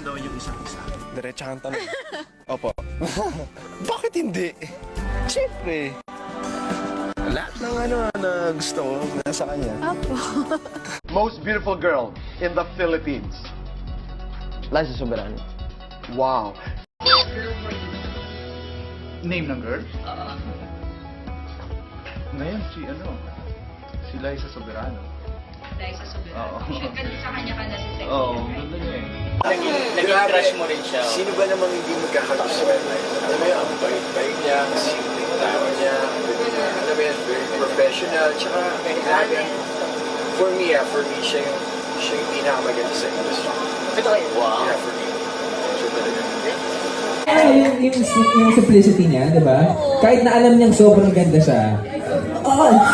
daw yung isang isa? Diretsahang tanong. Opo. Bakit hindi? Siyempre. Lahat ng na gusto ko nasa kanya. Apo. Most beautiful girl in the Philippines. Liza Soberano. Wow. Name ng girl? Ngayon, si Liza Soberano. Liza Soberano. Oo. Shoot ka din sa kanya ka na si Sexy. Oo, ganda niya eh. Naging crush mo rin siya. Sino ba namang hindi magkakagusto kay Liza? Alam mo yun, ang bait-bait niya, ang simpleng tao niya, alam mo yun, very professional, tsaka kailangan. For me, siya yung pinakamaganda sa industry. Ito kayo? Wow. Yeah, for me. Siya talaga. Yung simplicity niya, di ba? Kahit na alam niyang sobrang ganda siya.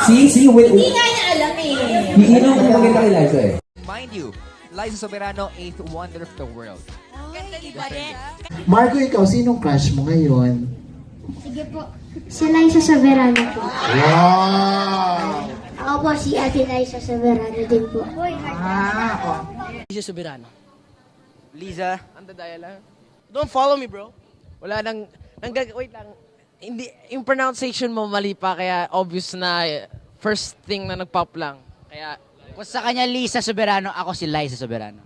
Hindi nga niya alam eh. Yun ang maganda kay Liza eh. Mind you, Liza Soberano, 8th wonder of the world. Ganda iba rin. Marco, ikaw, sinong crush mo ngayon? Sige po. Si Liza Soberano po. Wow! Ako po si Ate Liza Soberano din po. Liza Soberano. Liza, Andadaya lang. Don't follow me, bro. Wala nang wait lang. Hindi, yung pronunciation mo mali pa, kaya obvious na first thing na nagpop lang. Kaya, Kung sa kanya Liza Soberano, ako si Liza Soberano.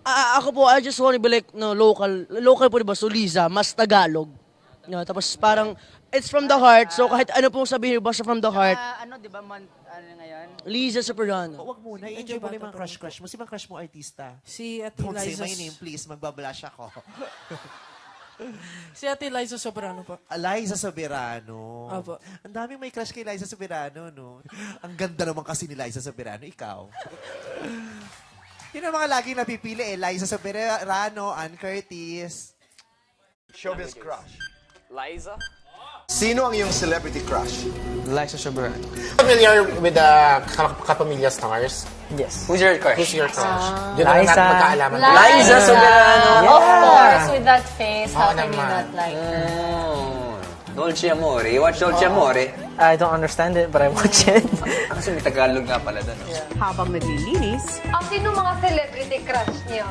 ako po, I just want to be like, no, local po diba, so Liza, mas Tagalog. No, tapos parang, it's from the heart, so kahit ano pong sabihin, basta from the heart. Ano, di ba, ano ngayon? Liza Soberano. Huwag muna, i-enjoy mo na yung mga crush mo. Si mga crush mo artista. Si Ate Don't say Liza. my name, please. Magbablush ako. Si Ate Liza Soberano po. Liza Soberano. Apo. Ang daming may crush kay Liza Soberano, no? Ang ganda naman kasi ni Liza Soberano. Ikaw. Yun ang mga laging napipili eh. Liza Soberano, Ann Curtis. Showbiz crush. Liza? Sino ang iyong celebrity crush? Liza Soberano. Familiar with the Kapamilya stars? Yes. Who's your crush? Who's your crush? Yun Liza. ang natin magkaalaman. Liza Soberano. Of course, with that face, how can you naman. not like her? Dolce Amore. You watch Dolce Amore? I don't understand it, but I watch it. Kasi may Tagalog nga pala doon. Habang naglilinis. Sino mga celebrity crush niyo?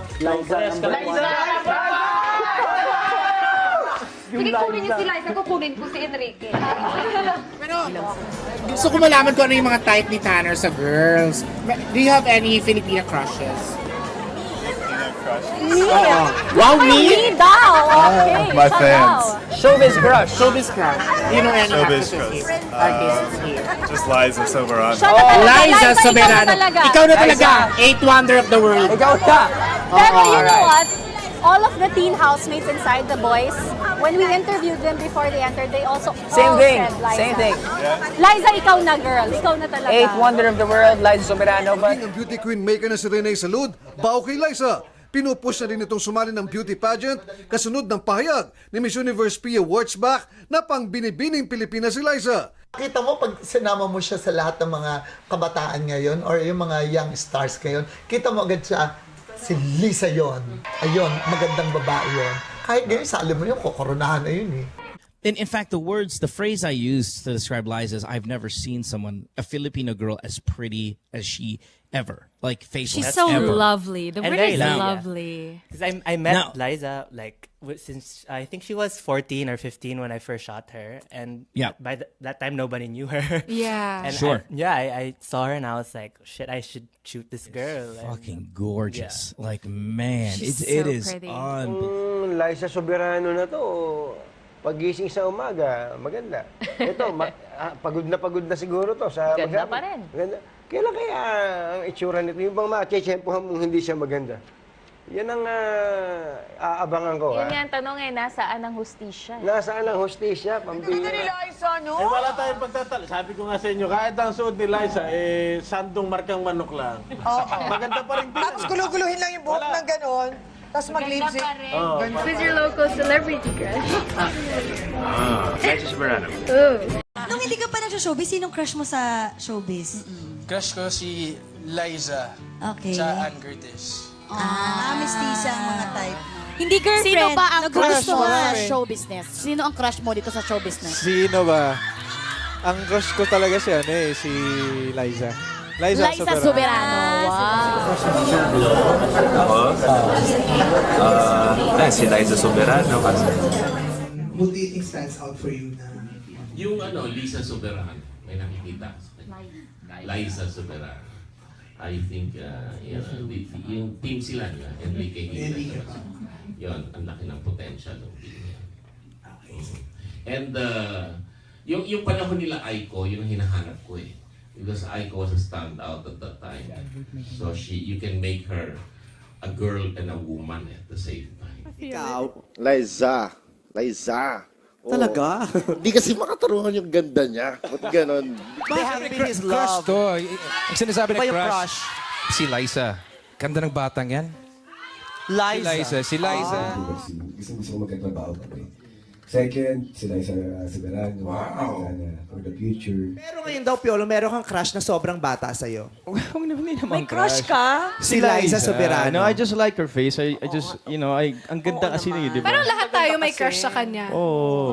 Sige, kunin niyo si Liza, kukunin ko si Enrique. Gusto ko malaman kung ano yung mga type ni Tanner sa girls. Do you have any Filipina crushes? Wow, me? daw! Okay, My fans. Showbiz crush. Showbiz crush. You know any Showbiz actresses crush. here? Artists here? Just Liza Soberano. Liza Soberano. Ikaw na talaga. 8th wonder of the world. Ikaw na. Pero you know what? All of the teen housemates inside the boys, when we interviewed them before they entered, they also Same all thing. said Liza. Same thing. Liza, ikaw na girl. Ikaw na talaga. 8th wonder of the world, Liza Soberano. But Ang beauty queen maker na si Rene Salud, bao kay Liza. Pinupush na rin itong sumali ng beauty pageant kasunod ng pahayag ni Miss Universe Pia Wurtzbach na pang binibining Pilipinas si Liza. Kita mo, pag sinama mo siya sa lahat ng mga kabataan ngayon or yung mga young stars ngayon, kita mo agad siya, si Liza yon. Ayun, magandang babae yon. Kahit ganyan, sali mo yun, kokoronahan na yun eh. In fact, the phrase I use to describe Liza is I've never seen a Filipino girl as pretty as she ever. Like, faceless. She's so ever. lovely. The And word very is loud. lovely. Because I met Now- Liza like since I think she was 14 or 15 when I first shot her, and Yeah. by that time nobody knew her. Yeah. And Sure. I saw her and I was like, shit, I should shoot this girl. And Fucking gorgeous. Like, man, She's it so is pretty. Liza Soberano na to. Pagising sa umaga, maganda. Ito, pagod na siguro to. Ganda pa rin. Maganda. Kailan kaya ang itsura nito? Yung bang machechempohan mo hindi siya maganda? Yan ang aabangan ko. Yun nga ang tanong eh, nasaan ang hustisya? Nasaan ang hostisya? Pambihira. wala tayong pagtatalo. Sabi ko nga sa inyo, kahit ang suot ni Liza, sandong markang manok lang. Maganda pa rin. Tapos guluguluhin lang yung buhok ng ganon. Tapos mag-lipstick. Who's your local celebrity crush? Liza Soberano. Nung hindi ka pa nag-showbiz, sinong crush mo sa showbiz? crush ko si Liza Okay. Ann Curtis. Mestiza ang mga type. Hindi girlfriend. Sino ba ang crush mo sa show business? Sino ang crush mo dito sa show business? Sino ba? Ang crush ko talaga si si Liza. Liza Soberano. Wow. Si Liza Soberano kasi. What do you think stands out for you na? Yung Liza Soberano, may nakikita ko sa kanya. Liza Soberano. I think, yung team sila nila, Enrique Gil. Yun, ang laki ng potential ng team niya. And yung panahon nila Aiko, yun ang hinahanap ko eh. Because Aiko was a standout at that time. So you can make her a girl and a woman at the same time. Ikaw, Liza. Oo. Talaga? Hindi kasi makataruhan yung ganda niya. Ba't ganon? They have been his Crush love. to. Ang sinasabi Ba na yung crush, si Liza. Ganda ng batang yan. Si Liza. Gusto ko magkatrabaho kami. Second, si Liza Soberano. Wow. Sana for the future. Pero ngayon daw, Piolo, meron kang crush na sobrang bata sa'yo. Huwag naman naman Crush ka? Si Liza Soberano. No, I just like her face. I just, ang ganda kasi niya, di ba? Parang lahat tayo may crush sa kanya. Oh.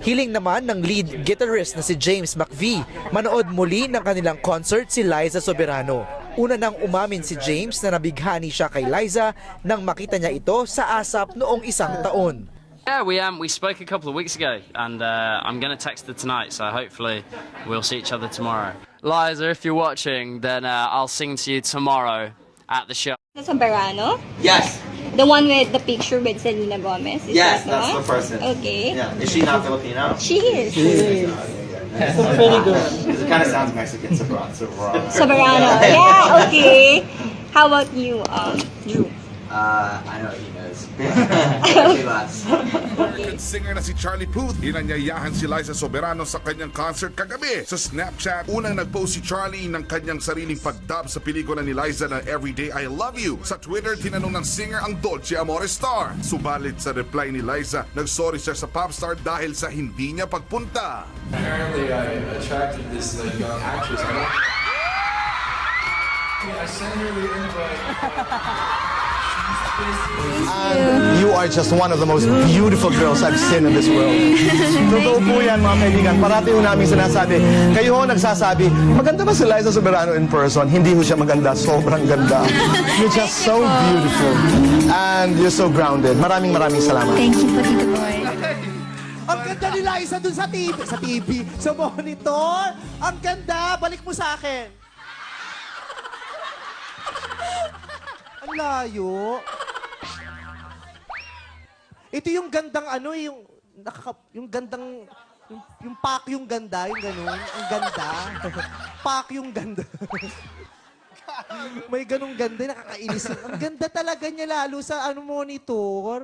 Hiling naman ng lead guitarist na si James McVie, manood muli ng kanilang concert si Liza Soberano. Una nang umamin si James na nabighani siya kay Liza nang makita niya ito sa ASAP noong 1 taon. Yeah, we spoke a couple of weeks ago, and I'm going to text her tonight, so hopefully we'll see each other tomorrow. Liza, if you're watching, then I'll sing to you tomorrow at the show. Soberano? Yes. The one with the picture with Selena Gomez? Is Yes, that that's one? the person. Okay. Yeah. Is she not Filipino? She is. That's pretty good. It kind of sounds Mexican, Soberano. Soberano. Yeah, okay. How about you, Drew? I know he knows. American singer na si Charlie Puth, inanyayahan si Liza Soberano sa kanyang concert kagabi. Sa Snapchat, unang nag-post si Charlie ng kanyang sariling pagdub sa pelikula ni Liza na Everyday I Love You. Sa Twitter, tinanong ng singer ang Dolce Amore star. Subalit sa reply ni Liza, nagsorry siya sa popstar dahil sa hindi niya pagpunta. Apparently, I attracted this young actress. I sent her the invite. You are just one of the most beautiful girls I've seen in this world. Totoo po yan, mga kaibigan. Parati ho namin sinasabi, kayo ho nagsasabi, maganda ba si Liza Soberano in person? Hindi ho siya maganda, sobrang ganda. You're just so beautiful. And you're so grounded. Maraming salamat. Thank you po, Tito Boy. Ang ganda ni Liza dun sa TV, sa monitor. Ang ganda, balik mo sa akin. Ang layo. Ito yung gandang yung gandang, yung pak yung ganda, yung ganun. Ang ganda. Pak yung ganda. May ganung ganda, nakakainis. Ang ganda talaga niya lalo sa monitor.